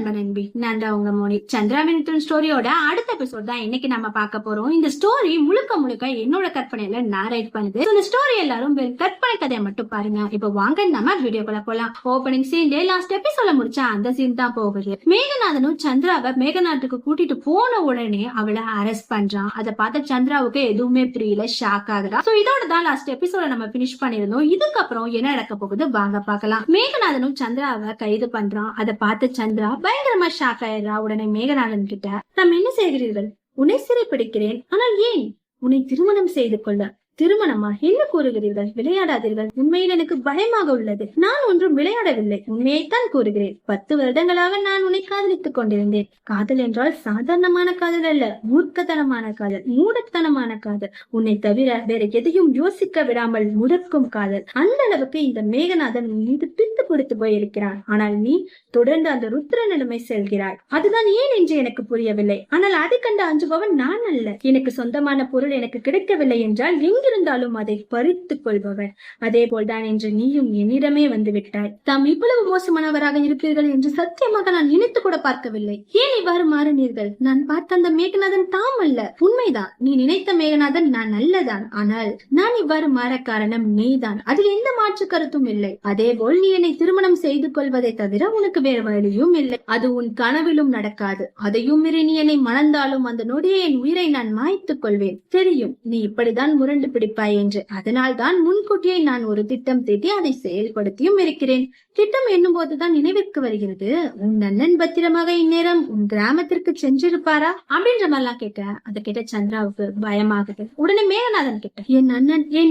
அன்பு நண்பி, நான் தான் உங்க மோனி. சந்திராவின் ஸ்டோரியோட அடுத்த எபிசோட் தான் இன்னைக்கு நம்ம பார்க்க போறோம். இந்த ஸ்டோரி முழுக்க முழுக்க என்னோட கற்பனையில நான் ரைட் பண்ணுது. இந்த ஸ்டோரி எல்லாரும் கற்பனை கதையை மட்டும் பாருங்க. இப்ப வாங்க நம்ம வீடியோக்குள்ள போலாம். ஓபனிங் சீன் லாஸ்ட் எபிசோட முடிச்சா அந்த சீன் தான் போகுது. மேகநாதனும் சந்திராவை மேகநாட்டுக்கு கூட்டிட்டு போன உடனே அவளை அரெஸ்ட் பண்றான். அதை பார்த்த சந்திராவுக்கு எதுவுமே புரியல, ஷாக் ஆகுறா. சோ இதோட தான் லாஸ்ட் எபிசோட நம்ம பினிஷ் பண்ணிருந்தோம். இதுக்கப்புறம் என்ன நடக்க போகுது வாங்க பார்க்கலாம். மேகநாதனும் சந்திராவை கைது பண்றான். அதை பார்த்து சந்திரா பயங்கரமா ஷாக் ஆயிடுறா. உடனே மேகநாதன் கிட்ட, நாம் என்ன செய்கிறீர்கள்? உன்னை சிறைப்பிடிக்கிறேன், ஆனால் ஏன்? உன்னை திருமணம் செய்து கொள்ள. திருமணமா? என்ன கூறுகிறீர்கள்? விளையாடாதீர்கள், உண்மையில் எனக்கு பயமாக உள்ளது. நான் ஒன்றும் விளையாடவில்லை, உண்மையைத்தான் கூறுகிறேன். 10 வருடங்களாக நான் உன்னை காதலித்துக் கொண்டிருந்தேன். காதல் என்றால் சாதாரணமான காதல் அல்ல, மூர்க்கத்தனமான காதல், மூடத்தனமான காதல். உன்னை தவிர வேற எதையும் யோசிக்க விடாமல் முடக்கும் காதல். அந்த அளவுக்கு இந்த மேகநாதன் மீது பித்து பிடித்து போயிருக்கிறான். ஆனால் நீ தொடர்ந்து அந்த ருத்ரனிடமே செல்கிறாய். அதுதான் ஏன் என்று எனக்கு புரியவில்லை. ஆனால் அதை கண்டு அஞ்சுபவன் நான் அல்ல. எனக்கு சொந்தமான பொருள் எனக்கு கிடைக்கவில்லை என்றால் இருந்தாலும் அதை பறித்துக் கொள்பவர். அதே போல்தான் என்று நீயும் என்னிடமே வந்து விட்டாய். தாம் இவ்வளவு மோசமானவராக இருப்பீர்கள் என்று சத்தியமாக நான் நினைத்து கூட பார்க்கவில்லை. ஏன் இவ்வாறு மாறினீர்கள்? நான் பார்த்த அந்த மேகநாதன் தாம் அல்ல. உண்மைதான், நீ நினைத்த மேகநாதன் நான் நல்லதான். ஆனால் நான் இவ்வாறு மாற காரணம் நீதான். அதில் எந்த மாற்று கருத்தும் இல்லை. அதே போல் நீ என்னை திருமணம் செய்து கொள்வதை தவிர உனக்கு வேறு வழியும் இல்லை. அது உன் கனவிலும் நடக்காது. அதையும் மீறி நீ என்னை மணந்தாலும் அந்த நொடியை என் உயிரை நான் மாய்த்துக் கொள்வேன். தெரியும் நீ இப்படிதான் முரண்டு பிடிப்பாய் என்று. அதனால் தான் முன்கூட்டியே நான் ஒரு திட்டம் தீட்டி அதை செயல்படுத்தியும் இருக்கிறேன். திட்டம் என்னும் போதுதான் நினைவிற்கு வருகிறது, உன் அண்ணன் பத்திரமாக இந்நேரம் உன் கிராமத்திற்கு சென்றிருப்பாரா அப்படின்ற மாதிரிலாம் கேட்ட. அதை கேட்ட சந்திராவுக்கு பயமாகுது. உடனே மேகநாதன் கிட்ட, என்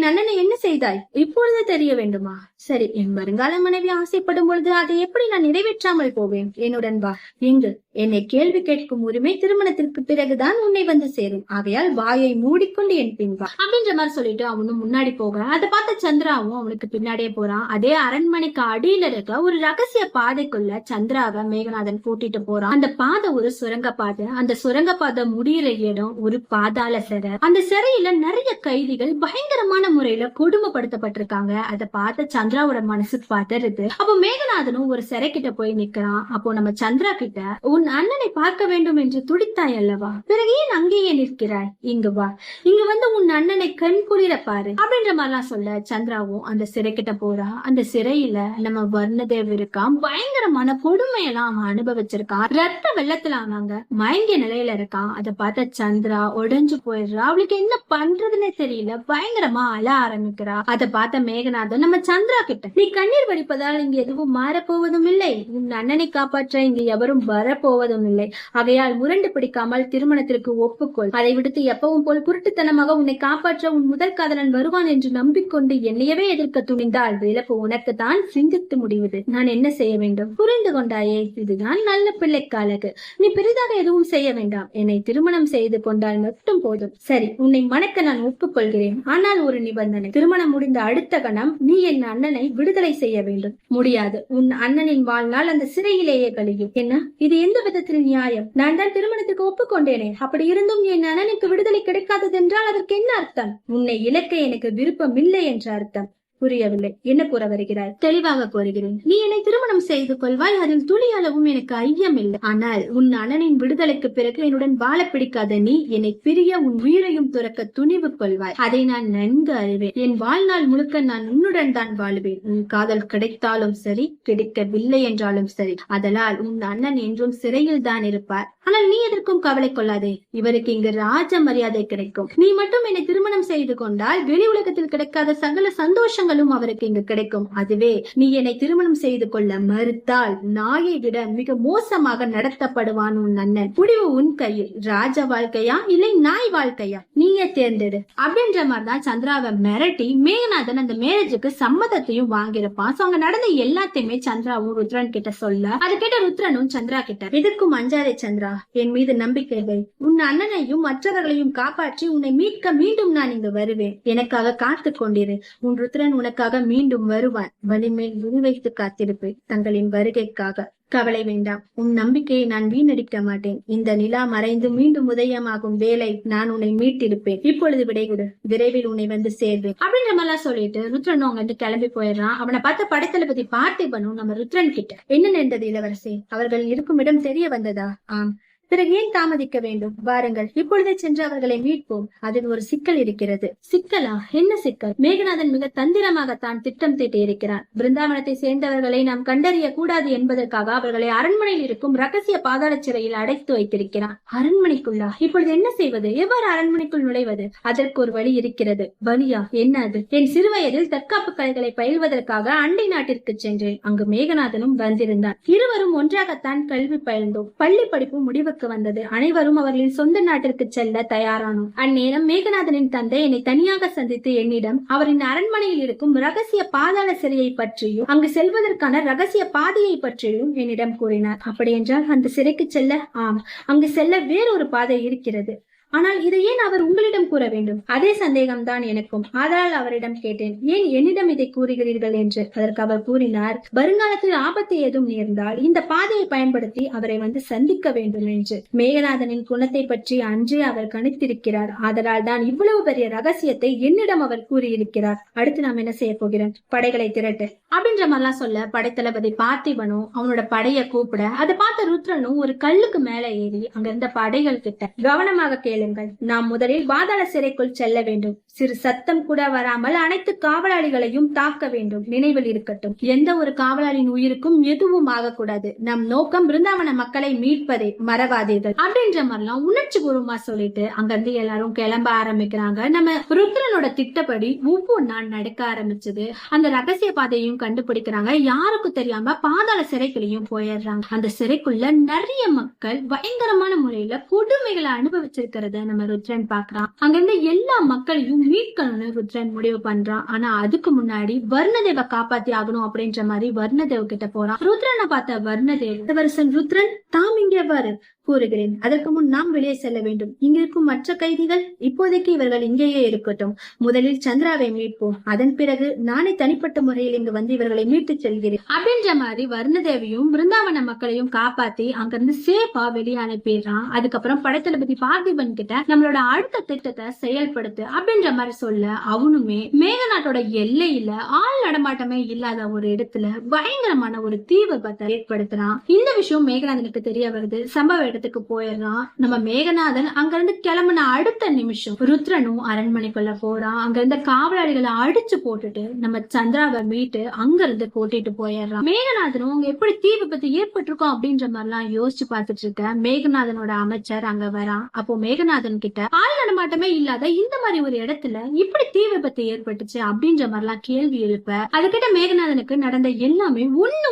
அண்ணனை என்ன செய்தாய்? இப்பொழுது தெரிய வேண்டுமா? சரி, என் வருங்கால மனைவி ஆசைப்படும் பொழுது அதை எப்படி நான் நிறைவேற்றாமல் போவேன்? என்னுடன் வா. எங்கு? என்னை கேள்வி கேட்கும் உரிமை திருமணத்திற்கு பிறகுதான் உன்னை வந்து சேரும். ஆகையால் வாயை மூடிக்கொண்டு என் பின் வா அப்படின்ற மாதிரி சொல்லிட்டு அவனும் முன்னாடி போகிறான். அதை பார்த்த சந்திராவும் அவனுக்கு பின்னாடியே போறான். அதே அரண்மனைக்கு அடியில இருக்க ஒரு ரகசிய பாதைக்குள்ள சந்திராவை மேகநாதன் கூட்டிட்டு போறான். அந்த பாதை ஒரு சுரங்க பாதை. அந்த சுரங்க பாதை முடியிற இடம் ஒரு பாதாள சிறை. அந்த சிறையில நிறைய கைதிகள் பயங்கரமான முறையில கொடுமைப்படுத்தப்பட்டிருக்காங்க. அதை பார்த்த சந்திராவோட மனசு பதறுது. அப்போ மேகநாதனும் ஒரு சிறை கிட்ட போய் நிக்கிறான். அப்போ நம்ம சந்திரா கிட்ட, உன் அண்ணனை பார்க்க வேண்டும் என்று துடித்தாய் அல்லவா? பிறகு ஏன் அங்கேயே நிற்கிறாய்? இங்கு வா, இங்கு வந்து உன் அண்ணனை கண் குளிர பாரு அப்படின்ற மாதிரிலாம் சொல்ல சந்திராவும் அந்த சிறை கிட்ட போறா. அந்த சிறையில நம்ம வர்ணதேவ் இருக்கான். பயங்கரமான கொடுமையெல்லாம் அவன் அனுபவிச்சிருக்கான். ரத்த வெள்ளத்துல அவங்க மயங்கிய நிலையில இருக்கான். அதை பார்த்த சந்திரா உடைஞ்சு போயிடுறா. அவளுக்கு என்ன பண்றதுன்னு தெரியல. பயங்கரமா அழ ஆரம்பிக்கிறா. அதை பார்த்த மேகநாதன் நம்ம சந்திரா கிட்ட, நீ கண்ணீர் வடிப்பதால் இங்க எதுவும் மாறப்போவதும் இல்லை. உன் அண்ணனை காப்பாற்ற இங்கு எவரும் வரப்போவதும் இல்லை. ஆகையால் முரண்டு பிடிக்காமல் திருமணத்திற்கு ஒப்புக்கொள். அதை விடுத்து எப்பவும் போல் குருட்டுத்தனமாக உன்னை காப்பாற்ற உன் முதல் காதலன் வருவான் என்று நம்பிக்கொண்டு என்னையவே எதிர்க்க துணிந்தால் இழப்பு உனக்கு தான் சிந்தித்து முடிவது. நான் என்ன செய்ய வேண்டும்? புரிந்து கொண்டாயே? இதுதான் நல்ல பிள்ளைக்கு அழகு. நீ பெரிதாக எதுவும் செய்ய வேண்டாம். என்னை திருமணம் செய்து கொண்டால் மட்டும் போதும். சரி, உன்னை மணக்க நான் ஒப்புக்கொள்கிறேன். ஆனால் ஒரு நிபந்தனை. திருமணம் முடிந்த அடுத்த கணம் நீ என் அண்ணனை விடுதலை செய்ய வேண்டும். முடியாது. உன் அண்ணனின் வாழ்நாள் அந்த சிறையிலேயே கழியும். என்ன இது? எந்த விதத்தில் நியாயம்? நான் தான் திருமணத்துக்கு ஒப்புக்கொண்டேனே. அப்படி இருந்தும் என் அண்ணனுக்கு விடுதலை கிடைக்காதது என்றால் அதற்கு என்ன அர்த்தம்? உன்னை இழக்க எனக்கு விருப்பம் இல்லை என்ற அர்த்தம். புரியவில்லை. என்ன கூற வருகிறாய்? தெளிவாக கூறுகிறேன். நீ என்னை திருமணம் செய்து கொள்வாய், அதில் துளி அளவும் எனக்கு ஐயம் இல்லை. ஆனால் உன் அண்ணனின் விடுதலைக்கு பிறகு என்னுடன் வாழ பிடிக்காத நீ என்னை பிரிய உன் உயிரையும் துறக்க துணிவு கொள்வாய். அதை நான் நன்கு அறிவேன். என் வாழ்நாள் முழுக்க நான் உன்னுடன் தான் வாழுவேன். உன் காதல் கிடைத்தாலும் சரி, கிடைக்கவில்லை என்றாலும் சரி. அதனால் உன் அண்ணன் என்றும் சிறையில் தான் இருப்பார். ஆனால் நீ எதற்கும் கவலை கொள்ளாதே. இவருக்கு இங்கு ராஜ மரியாதை கிடைக்கும். நீ மட்டும் என்னை திருமணம் செய்து கொண்டால் வெளி உலகத்தில் கிடைக்காத சகல சந்தோஷங்களும் அவருக்கு இங்கு கிடைக்கும். அதுவே நீ என்னை திருமணம் செய்து கொள்ள மறுத்தால் நாயை விட மிக மோசமாக நடத்தப்படுவான் உன் அண்ணன். முடிவு உன் கையில். ராஜ வாழ்க்கையா இல்லை நாய் வாழ்க்கையா? நீயே தேர்ந்தெடு அப்படின்ற மாதிரிதான் சந்திராவை மிரட்டி மேகநாதன் அந்த மேரேஜுக்கு சம்மதத்தையும் வாங்கியிருப்பான். சோ அங்க நடந்த எல்லாத்தையுமே சந்திராவும் ருத்ரன் கிட்ட சொல்ல, அது கேட்ட ருத்ரனும் சந்திரா கிட்ட, எதற்கும் அஞ்சாதே சந்திரா, என் மீது நம்பிக்கை வை. உன் அண்ணனையும் மற்றவர்களையும் காப்பாற்றி உன்னை மீட்க மீண்டும் நான் இங்கு வருவேன். எனக்காக காத்து கொண்டிரு. உன் ருத்ரன் உனக்காக மீண்டும் வருவான். வலிமேல் விரிவைத்து காத்திருப்பேன் தங்களின் வருகைக்காக. கவலை வேண்டாம், உன் நம்பிக்கையை நான் வீணடிக்க மாட்டேன். இந்த நிலா மறைந்து மீண்டும் உதயமாகும் வேலை நான் உன்னை மீட்டிருப்பேன். இப்பொழுது விடைகொடு, விரைவில் உன்னை வந்து சேர்வேன் அப்படின்ற மாதிரிலாம் சொல்லிட்டு ருத்ரனும் அங்க இருந்து கிளம்பி போயிடுறான். அவனை பார்த்த படைத்தளபதி பார்த்திபனும் நம்ம ருத்ரன் கிட்ட, என்ன நேர்ந்தது இளவரசி? அவர்கள் இருக்கும் இடம் தெரிய வந்ததா? ஆம். பிறகு ஏன் தாமதிக்க வேண்டும்? வாருங்கள், இப்பொழுதே சென்று அவர்களை மீட்போம். அதில் ஒரு சிக்கல் இருக்கிறது. சிக்கலா? என்ன சிக்கல்? மேகநாதன் மிக தந்திரமாகத்தான் திட்டம் தீட்டி இருக்கிறார். பிருந்தாவனத்தை சேர்ந்தவர்களை நாம் கண்டறிய கூடாது என்பதற்காக அவர்களை அரண்மனையில் இருக்கும் ரகசிய பாதாள சிறையில் அடைத்து வைத்திருக்கிறார். அரண்மனைக்குள்ளா? இப்பொழுது என்ன செய்வது? எவ்வாறு அரண்மனைக்குள் நுழைவது? அதற்கு ஒரு வழி இருக்கிறது. வழியா? என்ன அது? என் சிறுவயதில் தற்காப்பு கலைகளை பயில்வதற்காக அண்டை நாட்டிற்கு சென்றேன். அங்கு மேகநாதனும் வந்திருந்தான். இருவரும் ஒன்றாகத்தான் கல்வி பயில்ந்தோம். பள்ளி படிப்பு முடிவுக்கு வந்தது. அனைவரும் அவர்களின் சொந்த நாட்டிற்கு செல்ல தயாரானோம். அந்நேரம் மேகநாதனின் தந்தை என்னை தனியாக சந்தித்து என்னிடம் அவரின் அரண்மனையில் இருக்கும் ரகசிய பாதாள சிறையை பற்றியும் அங்கு செல்வதற்கான ரகசிய பாதையை பற்றியும் என்னிடம் கூறினார். அப்படியென்றால் அந்த சிறைக்கு செல்ல? ஆம், அங்கு செல்ல வேறொரு பாதை இருக்கிறது. ஆனால் இதை ஏன் அவர் உங்களிடம் கூற வேண்டும்? அதே சந்தேகம்தான் எனக்கும். ஆதலால் அவரிடம் கேட்டேன், ஏன் என்னிடம் இதை கூறுகிறீர்கள் என்று. அதற்கு அவர் கூறினார், வருங்காலத்தில் ஆபத்து ஏதும் நேர்ந்தால் இந்த பாதையை பயன்படுத்தி அவரை வந்து சந்திக்க வேண்டும் என்று. மேகநாதனின் குணத்தை பற்றி அன்றே அவர் கணித்திருக்கிறார். ஆதலால் தான் இவ்வளவு பெரிய ரகசியத்தை என்னிடம் அவர் கூறியிருக்கிறார். அடுத்து நாம் என்ன செய்ய போகிறோம்? படைகளை திரட்டு அப்படின்ற மாதிரிலாம் சொல்ல படைத்தளபதி பார்த்திபனும் அவனோட படைய கூப்பிட, அதை பார்த்த ருத்ரனும் ஒரு கல்லுக்கு மேல ஏறி அங்க இருந்த படைகள் கிட்ட, கவனமாக கேளுங்கள், நாம் முதலில் பாதாள சிறைக்குள் செல்ல வேண்டும். சிறு சத்தம் கூட வராமல் அனைத்து காவலாளிகளையும் தாக்க வேண்டும். நினைவில் இருக்கட்டும், எந்த ஒரு காவலாளியின் உயிருக்கும் எதுவும் ஆகக்கூடாது. நம் நோக்கம் பிருந்தாவன மக்களை மீட்பதே, மறவாதீர்கள் அப்படின்ற மாதிரிலாம் உணர்ச்சி பூர்வமா சொல்லிட்டு அங்க இருந்து எல்லாரும் கிளம்ப ஆரம்பிக்கிறாங்க. நம்ம ருத்ரனோட திட்டப்படி ஒவ்வொன்னா நடக்க ஆரம்பிச்சது. அந்த ரகசிய பாதையும் கண்டுபிடிக்கிறாங்க. யாருக்கும் தெரியாம பாதாள சிறைக்குள்ளேயும் போயிடுறாங்க. அந்த சிறைக்குள்ள நிறைய மக்கள் பயங்கரமான முறையில கொடுமைகளை அனுபவிச்சிருக்கிறத நம்ம ருத்ரன் பாக்குறான். அங்க இருந்த எல்லா மக்களையும் மீட்கணும்னு ருத்ரன் முடிவு பண்றான். ஆனா அதுக்கு முன்னாடி வர்ணதேவ காப்பாத்தி ஆகணும் அப்படின்ற மாதிரி வர்ணதேவ் கிட்ட போறான். ருத்ரனை பார்த்த வர்ணதேவ், இளவரசன் ருத்ரன், தாம் இங்கே வாரு, கூறுகிறேன். அதற்கு முன் நாம் வெளியே செல்ல வேண்டும். இங்க இருக்கும் மற்ற கைதிகள் இப்போதைக்கு இவர்கள் இங்கேயே இருக்கட்டும். முதலில் சந்திராவை மீட்போம். அதன் பிறகு நானே தனிப்பட்ட முறையில் இங்கு வந்து இவர்களை மீட்டு செல்கிறேன் அப்படின்ற மாதிரி வர்ணதேவியும் பிருந்தாவன மக்களையும் காப்பாத்தி அங்கிருந்து சேஃபா வெளியே அனுப்பிடுறான். அதுக்கப்புறம் படைத்தளபதி பார்த்திபன் கிட்ட நம்மளோட அடுத்த திட்டத்தை செயல்படுத்து அப்படின்ற மாதிரி சொல்ல, அவனுமே மேகநாட்டோட எல்லையில ஆள் நடமாட்டமே இல்லாத ஒரு இடத்துல பயங்கரமான ஒரு தீ விபத்தை ஏற்படுத்துறான். இந்த விஷயம் மேகநாதனுக்கு தெரிய வருது. சம்பவ இடத்துக்கு போயிடுறான். நம்ம மேகநாதன் அங்க இருந்து கிளம்புன அடுத்த நிமிஷம் ருத்ரனும் அரண்மனைக்குள்ள போறான். அங்க இருந்த காவலாளிகளை அடிச்சு போட்டுட்டு நம்ம சந்திராவை மீட்டு அங்க இருந்து கூட்டிட்டு போயிடுறான். மேகநாதனும் அங்க எப்படி தீ விபத்து ஏற்பட்டிருக்கோம் அப்படின்ற மாதிரி எல்லாம் யோசிச்சு பார்த்துட்டு இருக்க மேகநாதனோட அமைச்சர் அங்க வரான். அப்போ மேகநாதன் கிட்ட ஆள் நடமாட்டமே இல்லாத இந்த மாதிரி ஒரு இடத்துல இப்படி தீ விபத்து ஏற்பட்டுச்சு அப்படின்ற மாதிரி எல்லாம் கேள்வி எழுப்ப, அதுகிட்ட மேகநாதனுக்கு நடந்த எல்லாமே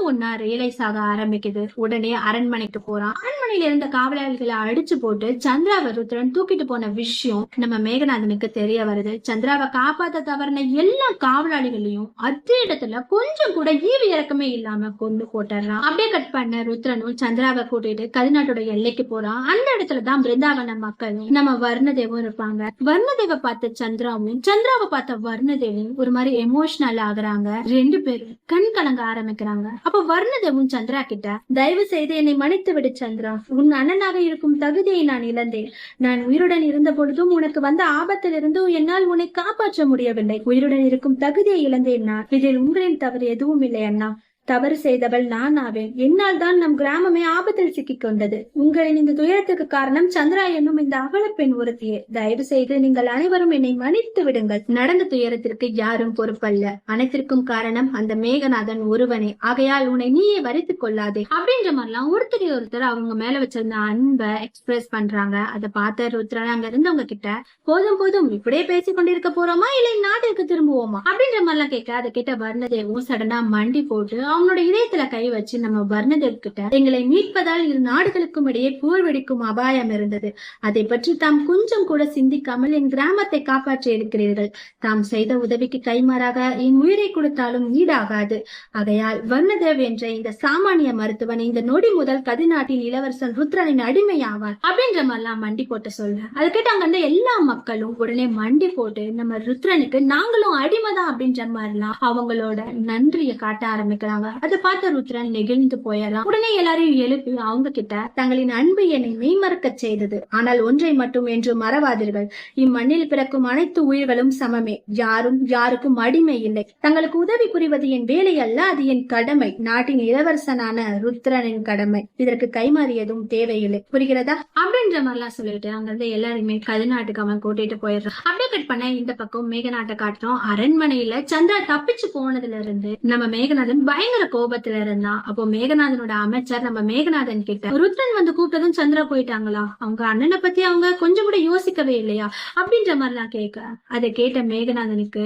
ஒன்னா ரியலைஸ் ஆக ஆரம்பிக்குது. உடனே அரண்மனைக்கு போறான். அரண்மனையில இருந்த காவலாளிகளை அடிச்சு போட்டு சந்திராவை ருத்ரன் தூக்கிட்டு போன விஷயம் நம்ம மேகநாதனுக்கு தெரிய வருது. சந்திராவை காப்பாத்த தவறின எல்லா காவலாளிகளையும் அதே இடத்துல கொஞ்சம் கூட ஈவு இறக்கமே இல்லாம கொண்டு போட்டுறான். அப்படியே கட் பண்ண ருத்ரனும் சந்திராவை கூட்டிட்டு கதிநாட்டோட எல்லைக்கு போறான். அந்த இடத்துலதான் பிருந்தாவன மக்களும் நம்ம வர்ணதேவும் இருப்பாங்க. வர்ணதேவை பார்த்த சந்திராவும் சந்திராவை பார்த்த வர்ணதேவும் ஒரு மாதிரி எமோஷனல் ஆகுறாங்க. ரெண்டு பேரும் கண் கலங்க ஆரம்பிக்கிறாங்க. அப்ப வர்ணதேவும் சந்திரா கிட்ட, தயவு செய்து என்னை மன்னித்து விடு சந்திரா, உன் அண்ணனாக இருக்கும் தகுதியை நான் இழந்தேன். நான் உயிருடன் இருந்த பொழுதும் உனக்கு வந்த ஆபத்திலிருந்து என்னால் உன்னை காப்பாற்ற முடியவில்லை. உயிருடன் இருக்கும் தகுதியை இழந்தேன் நான். இதில் உங்களின் தவறு எதுவும் இல்லை அண்ணா. தவறு செய்தவள் நான் ஆவேன். என்னால் தான் நம் கிராமமே ஆபத்தில் சிக்கிக் கொண்டது. உங்களின் இந்த துயரத்துக்கு காரணம் சந்திரா என்னும் இந்த அவல பெண் ஒருத்தியே. தயவு செய்து நீங்கள் அனைவரும் என்னை மன்னித்து விடுங்கள். நடந்த துயரத்திற்கு யாரும் பொறுப்பல்ல. அனைத்திற்கும் காரணம் அந்த மேகநாதன் ஒருவனே. ஆகையால் உன்னை நீயே வரைத்துக் கொள்ளாதே அப்படின்ற மாதிரிலாம் ஒருத்தர் அவங்க மேல வச்சிருந்த அன்பை எக்ஸ்பிரஸ் பண்றாங்க. அதை பார்த்த ருத்ரன் அங்க இருந்தவங்க கிட்ட, போதும் போதும் இப்படியே பேசிக் கொண்டிருக்க போறோமா இல்லை நாட்டிற்கு திரும்புவோமா அப்படின்ற மாதிரிலாம் கேட்க, அதை கேட்ட வர்ணதேவும் சடனா மண்டி போட்டு அவனோட இதயத்துல கை வச்சு, நம்ம வர்ணதேவ் கிட்ட, எங்களை மீட்பதால் இரு நாடுகளுக்கும் இடையே போர் வெடிக்கும் அபாயம் இருந்தது. அதை பற்றி தாம் கொஞ்சம் கூட சிந்திக்காமல் என் கிராமத்தை காப்பாற்றி இருக்கிறீர்கள். தாம் செய்த உதவிக்கு கைமாறாக என் உயிரை கொடுத்தாலும் ஈடாகாது. ஆகையால் வர்ணதேவ் என்ற இந்த சாமானிய மருத்துவன் இந்த நொடி முதல் கதிநாட்டின் இளவரசன் ருத்ரனின் அடிமையாவார் அப்படின்ற மாதிரிலாம் மண்டி போட்டு சொல்ல, அது கேட்டு அங்க இருந்த எல்லா மக்களும் உடனே மண்டி போட்டு நம்ம ருத்ரனுக்கு நாங்களும் அடிமைதான் அப்படின்ற மாதிரிலாம் அவங்களோட நன்றியை காட்ட ஆரம்பிக்கிறாங்க. அதை பார்த்த ருத்ரன் நெகிழ்ந்து போயிடலாம். உடனே எல்லாரையும் எழுப்பி அவங்க கிட்ட தங்களின் அன்பு என்னை மெய்மறக்க செய்தது, ஆனால் ஒன்றை மட்டும் என்று மறவாதீர்கள், இம்மண்ணில் பிறக்கும் அனைத்து உயிர்களும் சமமே, யாரும் யாருக்கும் அடிமை இல்லை. தங்களுக்கு உதவி புரிவது என் வேலை அல்ல, அது என் கடமை, நாட்டின் இளவரசனான ருத்ரனின் கடமை. இதற்கு கைமாறி எதுவும் தேவையில்லை, புரிகிறதா அப்படின்ற மாதிரிலாம் சொல்லிட்டு அங்கிருந்து எல்லாருமே கதிர்நாட்டுக்கு அவன் கூட்டிட்டு போயிடுறான். அப்படியே கட் பண்ண இந்த பக்கம் மேகநாட்டை காட்டுறோம். அரண்மனையில சந்திரா தப்பிச்சு போனதுல இருந்து நம்ம மேகநாதன் பயங்கர கோபத்துல இருந்தான். அப்போ மேகநாதனோட அமைச்சர் நம்ம மேகநாதன் கிட்ட ருத்ரன் வந்து கூப்பிட்டதும் சந்திரா போயிட்டாங்களா, அவங்க அண்ணனை பத்தி அவங்க கொஞ்சம் கூட யோசிக்கவே இல்லையா அப்படின்ற மாதிரிலாம் கேட்க, அதை கேட்ட மேகநாதனுக்கு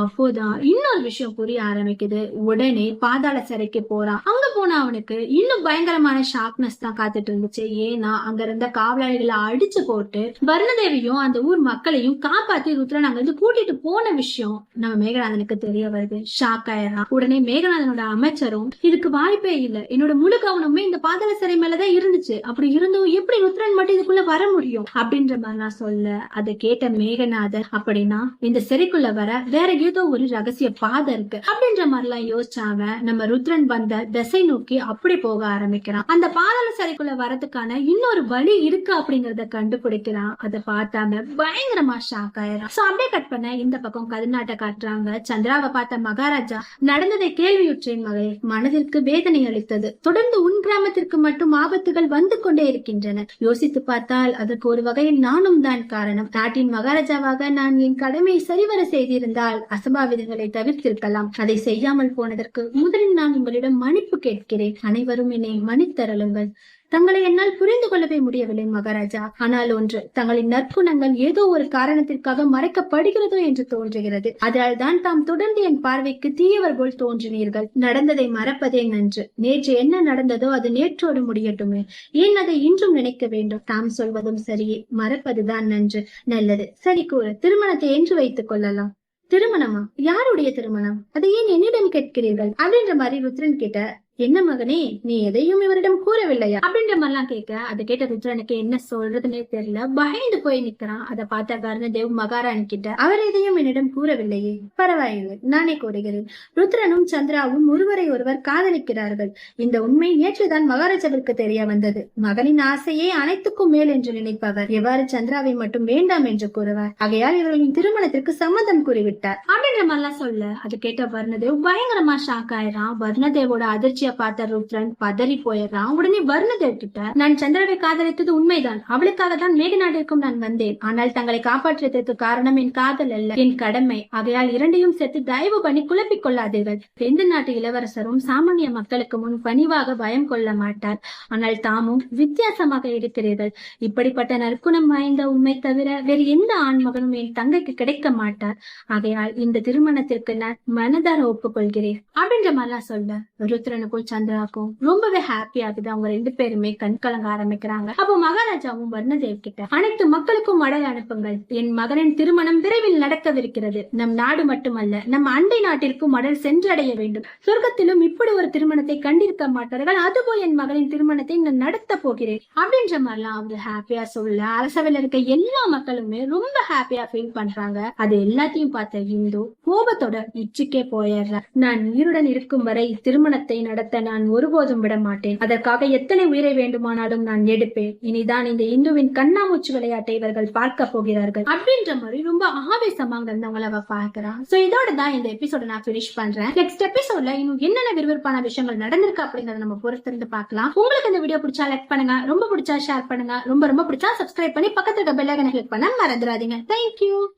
அப்போதான் இன்னொரு விஷயம் புரிய ஆரம்பிக்குது. உடனே பாதாள சிறைக்கு போறான். அங்க போனா அவனுக்கு இன்னும் பயங்கரமான ஷார்ப்னஸ் தான் காத்துட்டு இருந்துச்சு. ஏன்னா அங்க இருந்த காவலாளிகளை அடிச்சு போட்டு வர்ணதேவியும் அந்த ஊர் மக்களையும் காப்பாத்தி ருத்ரன் அங்க இருந்து கூட்டிட்டு போன விஷயம் நம்ம மேகநாதனுக்கு தெரிய வருது. ஷாக் ஆயிடுறான். உடனே மேகநாதனோட அமைச்சரும் இதுக்கு வாய்ப்பே இல்லை, என்னோட முழு கவனமே இந்த பாதாள சிறை மேலதான் இருந்துச்சு, அப்படி இருந்தும் எப்படி ருத்ரன் மட்டும் இதுக்குள்ள வர முடியும் அப்படின்ற மாதிரிலாம் சொல்ல, அதை கேட்ட மேகநாதர் அப்படின்னா இந்த சிறைக்குள்ள வர வேற ஏதோ ஒரு ரகசிய பாதை இருக்கு அப்படின்ற மாதிரிலாம் யோசிச்சாங்க. நம்ம ருத்ரன் வந்த திசை நோக்கி அப்படி போக ஆரம்பிக்கிறான். அந்த பாதாள சிறைக்குள்ள வரதுக்கான இன்னொரு வழி இருக்கு அப்படிங்கறத கண்டுபிடிக்கிறான். அதை பார்த்தாங்க பயங்கரமா ஷாக் ஆயிரும். சோ அப்படியே கட் பண்ண இந்த பக்கம் கதிர்நாட்டை காட்டுறாங்க. சந்திராவை பார்த்த மகாராஜா நடந்ததை கேள்வியுற்றேன் மகளே, மனதிற்கு வேதனை அளித்தது. தொடர்ந்து உன் கிராமத்திற்கு மட்டும் ஆபத்துகள் வந்து கொண்டே இருக்கின்றன. யோசித்து பார்த்தால் அதற்கு ஒரு வகையில் நானும் தான் காரணம். நாட்டின் மகாராஜாவாக நான் என் கடமையை சரிவர செய்திருந்தால் அசம்பாவிதங்களை தவிர்த்திருக்கலாம். அதை செய்யாமல் போனதற்கு முதலில் நான் உங்களிடம் மன்னிப்பு கேட்கிறேன். அனைவரும் என்னை மன்னித்தருளுங்கள். தங்களை என்னால் புரிந்து கொள்ளவே முடியவில்லை மகாராஜா. ஆனால் ஒன்று, தங்களின் நற்குணங்கள் ஏதோ ஒரு காரணத்திற்காக மறைக்கப்படுகிறதோ என்று தோன்றுகிறது. அதனால் தான் தாம் தொடர்ந்து என் பார்வைக்கு தீயவர் போல் தோன்றினீர்கள். நடந்ததை மறப்பதே நன்று. நேற்று என்ன நடந்ததோ அது நேற்றோடு முடியட்டுமே, ஏன் அதை இன்றும் நினைக்க வேண்டும்? தாம் சொல்வதும் சரியே, மறப்பதுதான் நன்று. நல்லது, சரி கூறு, திருமணத்தை என்று வைத்துக் கொள்ளலாம். திருமணமா? யாருடைய திருமணம்? அதை ஏன் என்னிடம் கேட்கிறீர்கள் அப்படின்ற மாதிரி ருத்ரன் கிட்ட, என்ன மகனே, நீ எதையும் இவரிடம் கூறவில்லையா அப்படின்ற மாதிரிலாம் கேட்க, அதை கேட்ட ருத்ரனுக்கு என்ன சொல்றதுன்னே தெரியல, பயந்து போய் நிக்கிறான். அதை பார்த்த கர்ணதேவ் மகாராணி கிட்ட, அவர் எதையும் என்னிடம் கூறவில்லையே, பரவாயில்லை, நானே கூறுகிறேன். ருத்ரனும் சந்திராவும் ஒருவரை ஒருவர் காதலிக்கிறார்கள். இந்த உண்மை நேற்றுதான் மகாராஜாவிற்கு தெரிய வந்தது. மகனின் ஆசையே அனைத்துக்கும் மேல் என்று நினைப்பவர் எவ்வாறு சந்திராவை மட்டும் வேண்டாம் என்று கூறுவார்? ஆகையால் இவர்களின் திருமணத்திற்கு சம்மதம் கூறிவிட்டார் அப்படின்ற மாதிரிலாம் சொல்ல, அதை கேட்ட வர்ணதேவ் பயங்கரமா ஷாக் ஆயிரான். வர்ணதேவோட அதிர்ச்சி பார்த்த ருத்ரன் பதறி போயிடுறான். உடனே வர்ணதேவ் கிட்ட, நான் சந்திராவை காதலித்தது உண்மைதான், அவளுக்காக தான் மேகநாட்டிற்கும் நான் வந்தேன். ஆனால் தங்களை காப்பாற்றியதற்கு காரணம் என் காதல் அல்ல, என் கடமை. ஆகையால் இரண்டையும் சேர்த்து தயவு பண்ணி குழப்பிக் கொள்ளாதீர்கள். எந்த நாட்டு இளவரசரும் சாமானிய மக்களுக்கு முன் பணிவாக பயம் கொள்ள மாட்டார். ஆனால் தாமும் வித்தியாசமாக இருக்கிறீர்கள். இப்படிப்பட்ட நற்குணம் வாய்ந்த உண்மை தவிர வேறு எந்த ஆண்மகனும் என் தங்கைக்கு கிடைக்க மாட்டார். ஆகையால் இந்த திருமணத்திற்கு நான் மனதார ஒப்புக்கொள்கிறேன் அப்படின்ற மாதிரிலாம் சொல்ல, ருத்ரனுக்கும் சந்திராக்கும் ரொம்பவே ஹாப்பி ஆகுது. அவங்க ரெண்டு பேருமே கண் கலங்க ஆரம்பிக்கிறாங்க. அப்போ மகாராஜாவும் வர்ணதேவ் கிட்ட, அனைத்து மக்களுக்கும் மடல் அனுப்புங்கள். என் மகனின் திருமணம் விரைவில் நடக்கவிருக்கிறது. நம் நாடு மட்டுமல்ல, நம் அண்டை நாட்டிற்கும் மடல் சென்றடைய வேண்டும். சொர்க்கத்திலும் இப்படி ஒரு திருமணத்தை கண்டிருக்க மாட்டார்கள். அதுபோல் என் மகனின் திருமணத்தை நான் நடத்த போகிறேன் அப்படின்ற மாதிரிலாம் அவங்க ஹாப்பியா சொல்ல, அரசவையில் இருக்க எல்லா மக்களுமே ரொம்ப ஹாப்பியா ஃபீல் பண்றாங்க. அது எல்லாத்தையும் பார்த்த இந்து கோபத்தோட உச்சிக்கே போயிடுற, நான் உயிருடன் இருக்கும் வரை திருமணத்தை நடத்த நான் ஒருபோதும் விட மாட்டேன். அதற்காக எத்தனை உயிரை வேண்டுமானாலும் நான் எடுப்பேன். இனிதான் இந்த இந்துவின் கண்ணாமூச்சி விளையாட்டை இவர்கள் பார்க்க போகிறார்கள் அப்படின்ற மாதிரி ரொம்ப ஆவேசமாக இருந்தவங்கள அவ பாக்குறான். சோ இதோட தான் இந்த எபிசோட நான் பினிஷ் பண்றேன். நெக்ஸ்ட் எபிசோட்ல இன்னும் என்னென்ன விறுவிறுப்பான விஷயங்கள் நடந்திருக்கு அப்படிங்கறத நம்ம பொறுத்திருந்து பார்க்கலாம். உங்களுக்கு இந்த வீடியோ பிடிச்சா லைக் பண்ணுங்க, ரொம்ப பிடிச்சா ஷேர் பண்ணுங்க, ரொம்ப பிடிச்சா சப்ஸ்கிரைப் பண்ணி பக்கத்துல பெல் ஐகானை கிளிக் பண்ண மறந்துடாதீங்க. தேங்க்யூ.